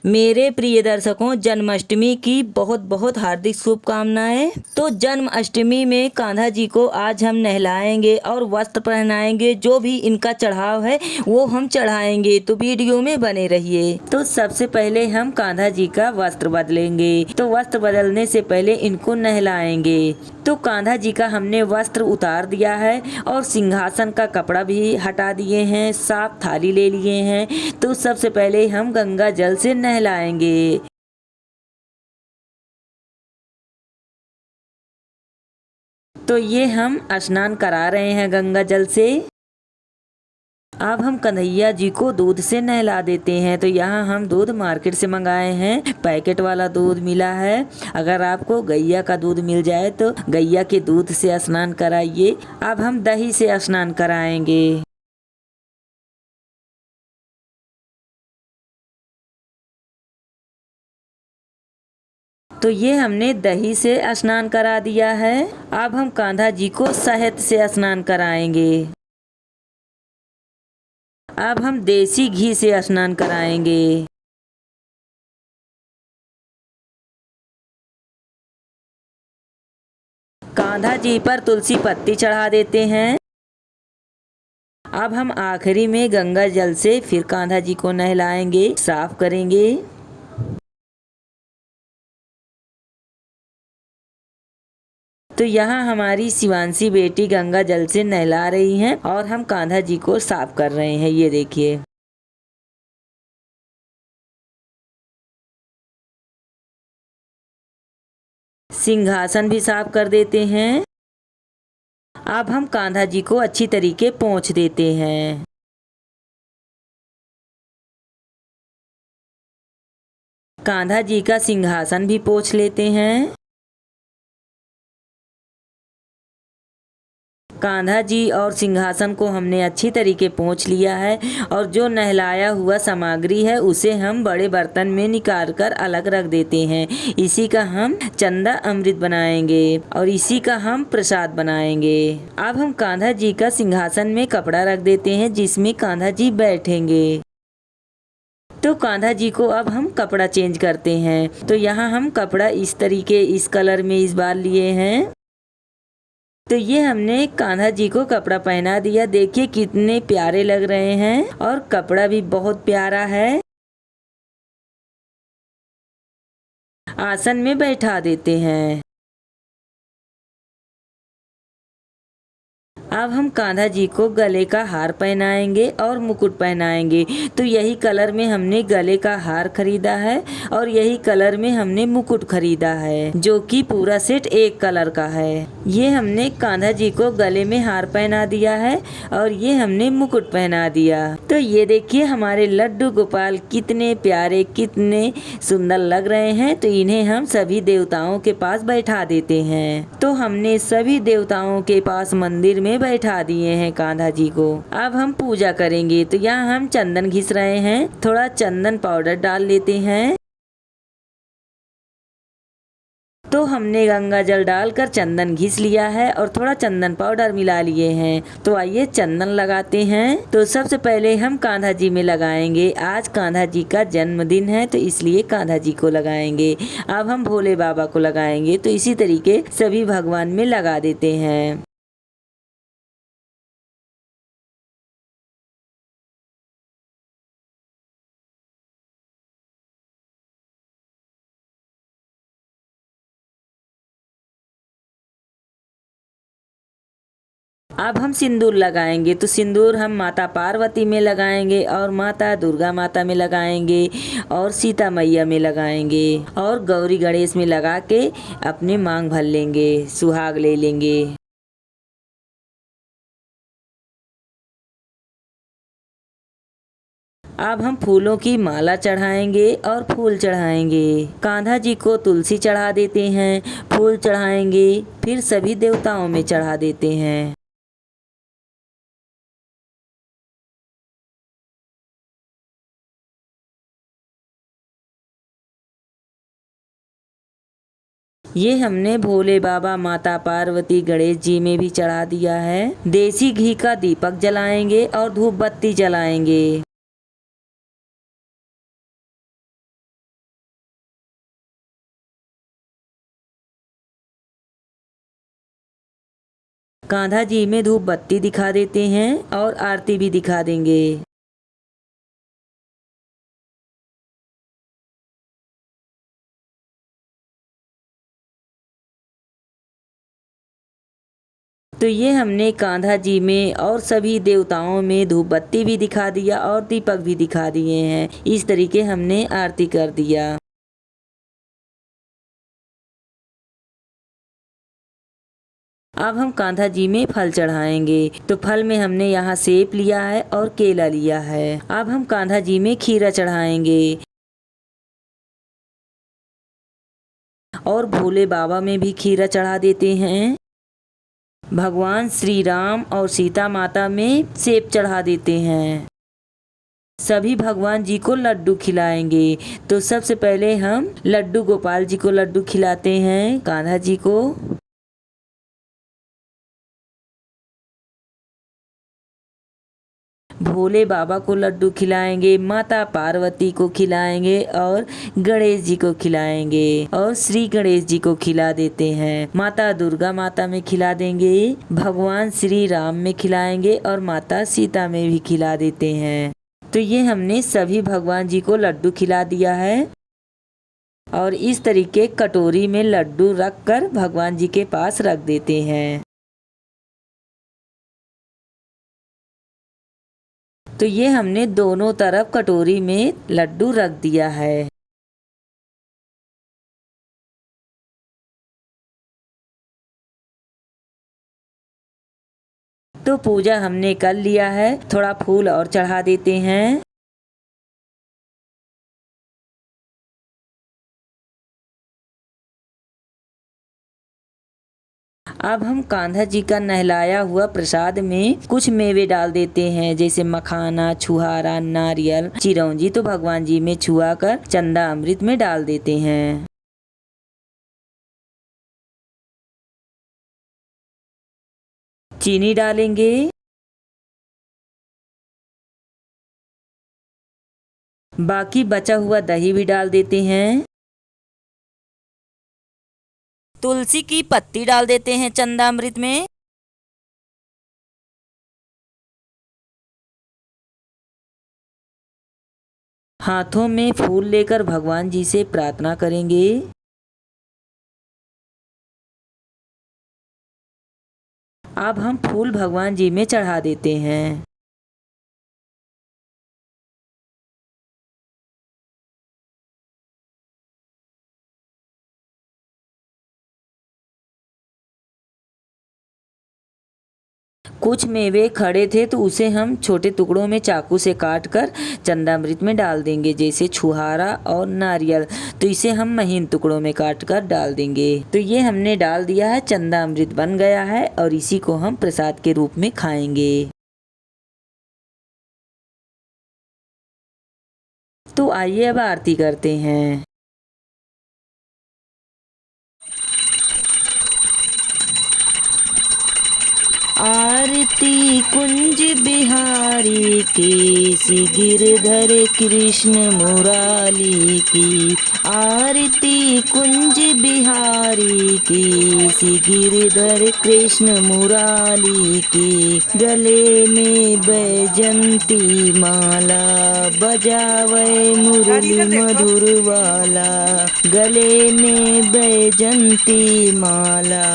मेरे प्रिय दर्शकों, जन्माष्टमी की बहुत बहुत हार्दिक शुभकामनाएं। तो जन्माष्टमी में कान्हा जी को आज हम नहलाएंगे और वस्त्र पहनाएंगे। जो भी इनका चढ़ाव है वो हम चढ़ाएंगे, तो वीडियो में बने रहिए। तो सबसे पहले हम कान्हा जी का वस्त्र बदलेंगे। तो वस्त्र बदलने से पहले इनको नहलाएंगे। तो कान्हा जी का हमने वस्त्र उतार दिया है और सिंहासन का कपड़ा भी हटा दिए हैं, साफ थाली ले लिए हैं। तो सबसे पहले हम गंगा जल से नहलाएंगे। तो ये हम स्नान करा रहे हैं गंगा जल से। अब हम कन्हैया जी को दूध से नहला देते हैं। तो यहाँ हम दूध मार्केट से मंगाए हैं, पैकेट वाला दूध मिला है। अगर आपको गैया का दूध मिल जाए तो गैया के दूध से स्नान कराइए। अब हम दही से स्नान कराएंगे। तो ये हमने दही से स्नान करा दिया है। अब हम कान्हा जी को शहद से स्नान कराएंगे। अब हम देसी घी से स्नान कराएंगे। कान्हा जी पर तुलसी पत्ती चढ़ा देते हैं। अब हम आखिरी में गंगा जल से फिर कान्हा जी को नहलाएंगे, साफ करेंगे। तो यहाँ हमारी शिवांशी बेटी गंगा जल से नहला रही हैं और हम कान्हा जी को साफ कर रहे हैं। ये देखिए। सिंहासन भी साफ कर देते हैं। अब हम कान्हा जी को अच्छी तरीके पोंछ देते हैं। कान्हा जी का सिंहासन भी पोंछ लेते हैं। कान्हा जी और सिंहासन को हमने अच्छी तरीके पोंछ लिया है और जो नहलाया हुआ सामग्री है उसे हम बड़े बर्तन में निकाल कर अलग रख देते हैं। इसी का हम चंदा अमृत बनाएंगे और इसी का हम प्रसाद बनाएंगे। अब हम कान्हा जी का सिंहासन में कपड़ा रख देते हैं जिसमें कान्हा जी बैठेंगे। तो कान्हा जी को अब हम कपड़ा चेंज करते हैं। तो यहाँ हम कपड़ा इस तरीके इस कलर में इस बार लिए हैं। तो ये हमने कान्हा जी को कपड़ा पहना दिया। देखिए कितने प्यारे लग रहे हैं और कपड़ा भी बहुत प्यारा है। आसन में बैठा देते हैं। अब हम कान्हा जी को गले का हार पहनाएंगे और मुकुट पहनाएंगे। तो यही कलर में हमने गले का हार खरीदा है और यही कलर में हमने मुकुट खरीदा है, जो कि पूरा सेट एक कलर का है। ये हमने कान्हा जी को गले में हार पहना दिया है और ये हमने मुकुट पहना दिया। तो ये देखिए हमारे लड्डू गोपाल कितने प्यारे कितने सुंदर लग रहे हैं। तो इन्हें हम सभी देवताओं के पास बैठा देते हैं। तो हमने सभी देवताओं के पास मंदिर में बैठा दिए हैं कान्हा जी को। अब हम पूजा करेंगे। तो यहाँ हम चंदन घिस रहे हैं। थोड़ा चंदन पाउडर डाल लेते हैं। तो हमने गंगा जल डालकर चंदन घिस लिया है और थोड़ा चंदन पाउडर मिला लिए हैं। तो आइए चंदन लगाते हैं। तो सबसे पहले हम कान्हा जी में लगाएंगे। आज कान्हा जी का जन्मदिन है तो इसलिए कान्हा जी को लगाएंगे। अब हम भोले बाबा को लगाएंगे। तो इसी तरीके सभी भगवान में लगा देते हैं। अब हम सिंदूर लगाएंगे। तो सिंदूर हम माता पार्वती में लगाएंगे और माता दुर्गा माता में लगाएंगे और सीता मैया में लगाएंगे और गौरी गणेश में लगा के अपने मांग भर लेंगे, सुहाग ले लेंगे। अब हम फूलों की माला चढ़ाएंगे और फूल चढ़ाएंगे। कान्हा जी को तुलसी चढ़ा देते हैं, फूल चढ़ाएंगे, फिर सभी देवताओं में चढ़ा देते हैं। ये हमने भोले बाबा माता पार्वती गणेश जी में भी चढ़ा दिया है। देसी घी का दीपक जलाएंगे और धूप बत्ती जलाएंगे। कान्हा जी में धूप बत्ती दिखा देते हैं और आरती भी दिखा देंगे। तो ये हमने कान्हा जी में और सभी देवताओं में धूप बत्ती भी दिखा दिया और दीपक भी दिखा दिए हैं। इस तरीके हमने आरती कर दिया। अब हम कान्हा जी में फल चढ़ाएंगे। तो फल में हमने यहाँ सेब लिया है और केला लिया है। अब हम कान्हा जी में खीरा चढ़ाएंगे और भोले बाबा में भी खीरा चढ़ा देते हैं। भगवान श्री राम और सीता माता में सेब चढ़ा देते हैं। सभी भगवान जी को लड्डू खिलाएंगे। तो सबसे पहले हम लड्डू गोपाल जी को लड्डू खिलाते हैं, कान्हा जी को। भोले बाबा को लड्डू खिलाएंगे, माता पार्वती को खिलाएंगे और गणेश जी को खिलाएंगे और श्री गणेश जी को खिला देते हैं। माता दुर्गा माता में खिला देंगे, भगवान श्री राम में खिलाएंगे और माता सीता में भी खिला देते हैं। तो ये हमने सभी भगवान जी को लड्डू खिला दिया है और इस तरीके कटोरी में लड्डू रख कर भगवान जी के पास रख देते हैं। तो ये हमने दोनों तरफ कटोरी में लड्डू रख दिया है। तो पूजा हमने कर लिया है। थोड़ा फूल और चढ़ा देते हैं। अब हम कान्हा जी का नहलाया हुआ प्रसाद में कुछ मेवे डाल देते हैं, जैसे मखाना, छुहारा, नारियल, चिरौंजी। तो भगवान जी में छुआ कर चंदा अमृत में डाल देते हैं। चीनी डालेंगे, बाकी बचा हुआ दही भी डाल देते हैं। तुलसी की पत्ती डाल देते हैं चंदामृत में। हाथों में फूल लेकर भगवान जी से प्रार्थना करेंगे। अब हम फूल भगवान जी में चढ़ा देते हैं। कुछ मेवे खड़े थे तो उसे हम छोटे टुकड़ों में चाकू से काट कर चंदामृत में डाल देंगे, जैसे छुहारा और नारियल। तो इसे हम महीन टुकड़ों में काट कर डाल देंगे। तो ये हमने डाल दिया है, चंदामृत बन गया है और इसी को हम प्रसाद के रूप में खाएंगे। तो आइए अब आरती करते हैं। आरती कुंज बिहारी की, श्री गिरधर कृष्ण मुरारी की। आरती कुंज बिहारी की, श्री गिरधर कृष्ण मुरारी की। गले में बैजंती माला, बजावे मुरली मधुर वाला। गले में बैजंती माला,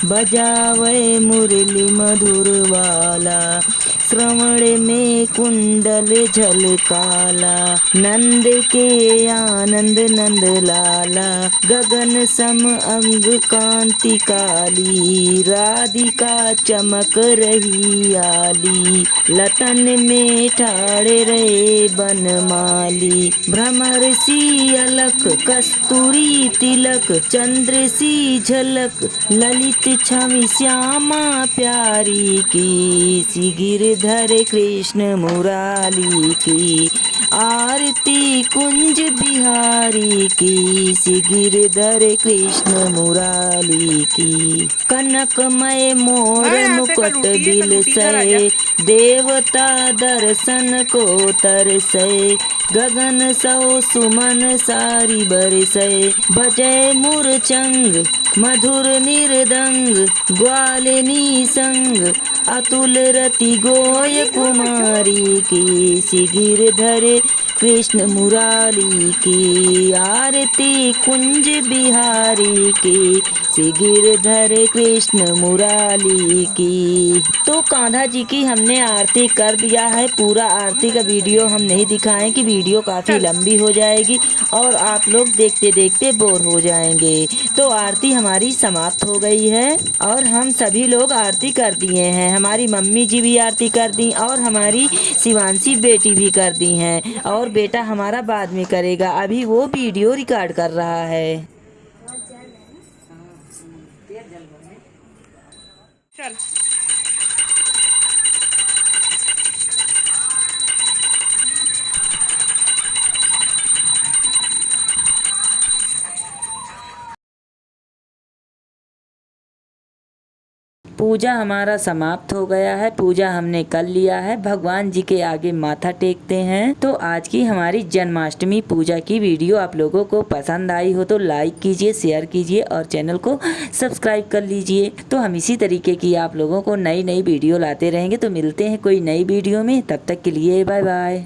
बजावे मुरली मधुर वाला। श्रवण में कुंडल झलकाला, नंद के आनंद नंद लाला। गगन सम अंग कांति काली, राधिका चमक रही आली। लतन में ठाड़े रहे बनमाली, भ्रमर सी अलख कस्तूरी तिलक। चंद्र सी झलक ललित छवि श्यामा प्यारी की, श्री गिरधर कृष्ण मुरारी की। आरती कुंज बिहारी बिहारी की, श्री गिरधर कृष्ण मुरारी की। कनकमय मोर मुकुट बिलसै, देवता दर्शन को तरसै। गगन सौ सुमन सारी बरसै, बजै मूर्छंग मधुर निर्दंग। ग्वालिनी संग अतुल रति गोय कुमारी की, श्री गिरधर कृष्ण मुरारी की। आरती कुंज बिहारी की, श्री गिरधर कृष्ण मुरारी की। तो कान्हा जी की हमने आरती कर दिया है। पूरा आरती का वीडियो हम नहीं दिखाएं कि वीडियो काफ़ी लंबी हो जाएगी और आप लोग देखते देखते बोर हो जाएंगे। तो आरती हमारी समाप्त हो गई है और हम सभी लोग आरती कर दिए हैं। हमारी मम्मी जी भी आरती कर दी और हमारी शिवांशी बेटी भी कर दी हैं और बेटा हमारा बाद में करेगा, अभी वो वीडियो रिकॉर्ड कर रहा है। चल पूजा हमारा समाप्त हो गया है। पूजा हमने कर लिया है, भगवान जी के आगे माथा टेकते हैं। तो आज की हमारी जन्माष्टमी पूजा की वीडियो आप लोगों को पसंद आई हो तो लाइक कीजिए, शेयर कीजिए और चैनल को सब्सक्राइब कर लीजिए। तो हम इसी तरीके की आप लोगों को नई नई वीडियो लाते रहेंगे। तो मिलते हैं कोई नई वीडियो में, तब तक के लिए बाय बाय।